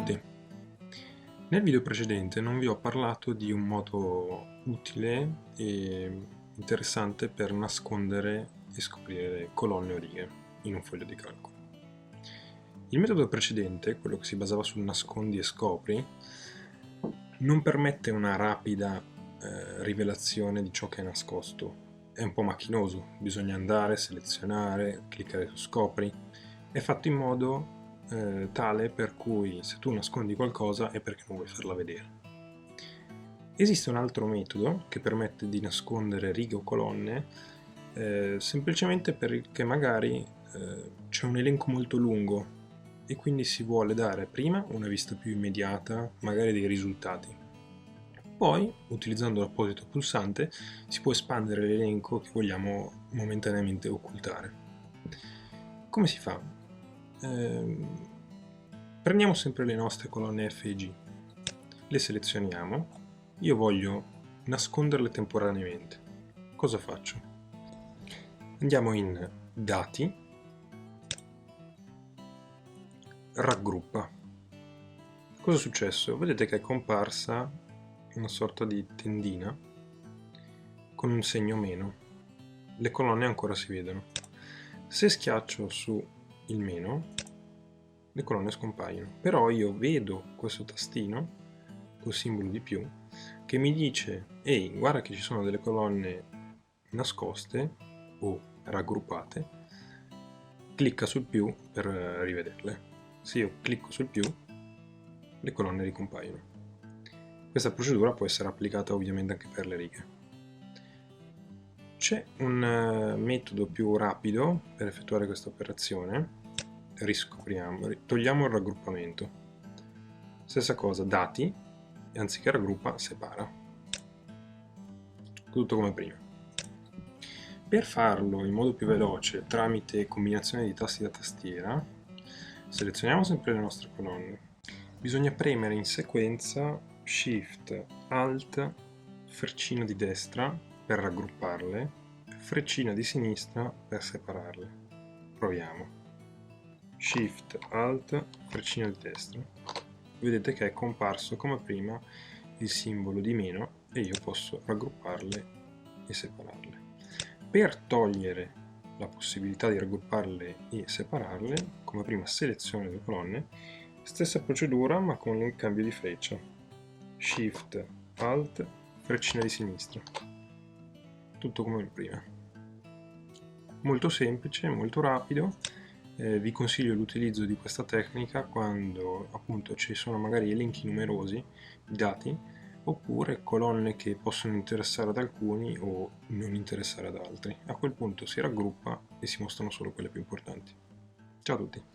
tutti! Nel video precedente non vi ho parlato di un modo utile e interessante per nascondere e scoprire colonne o righe in un foglio di calcolo. Il metodo precedente, quello che si basava sul nascondi e scopri, non permette una rapida rivelazione di ciò che è nascosto. È un po' macchinoso, bisogna andare, selezionare, cliccare su scopri. È fatto in modo tale per cui se tu nascondi qualcosa è perché non vuoi farla vedere. Esiste un altro metodo che permette di nascondere righe o colonne semplicemente perché magari c'è un elenco molto lungo e quindi si vuole dare prima una vista più immediata, magari dei risultati. Poi, utilizzando l'apposito pulsante, si può espandere l'elenco che vogliamo momentaneamente occultare. Come si fa? Prendiamo sempre le nostre colonne F e G, le selezioniamo, io voglio nasconderle temporaneamente. Cosa faccio? Andiamo in Dati, Raggruppa. Cosa è successo? Vedete che è comparsa una sorta di tendina con un segno meno. Le colonne ancora si vedono. Se schiaccio su il meno, le colonne scompaiono. Però io vedo questo tastino, col simbolo di più, che mi dice: ehi, guarda che ci sono delle colonne nascoste o raggruppate, clicca sul più per rivederle. Se io clicco sul più, le colonne ricompaiono. Questa procedura può essere applicata ovviamente anche per le righe. C'è un metodo più rapido per effettuare questa operazione. Togliamo il raggruppamento. Stessa cosa, Dati, e anziché raggruppa, separa. Tutto come prima. Per farlo in modo più veloce tramite combinazione di tasti da tastiera, selezioniamo sempre le nostre colonne. Bisogna premere in sequenza Shift, Alt, freccino di destra per raggrupparle, freccina di sinistra per separarle. Proviamo. Shift, Alt, freccino di destra. Vedete che è comparso come prima il simbolo di meno e io posso raggrupparle e separarle. Per togliere la possibilità di raggrupparle e separarle, come prima seleziono le colonne, stessa procedura ma con il cambio di freccia. Shift, Alt, freccina di sinistra. Tutto come prima. Molto semplice, molto rapido. Vi consiglio l'utilizzo di questa tecnica quando appunto ci sono magari elenchi numerosi di dati oppure colonne che possono interessare ad alcuni o non interessare ad altri. A quel punto si raggruppa e si mostrano solo quelle più importanti. Ciao a tutti!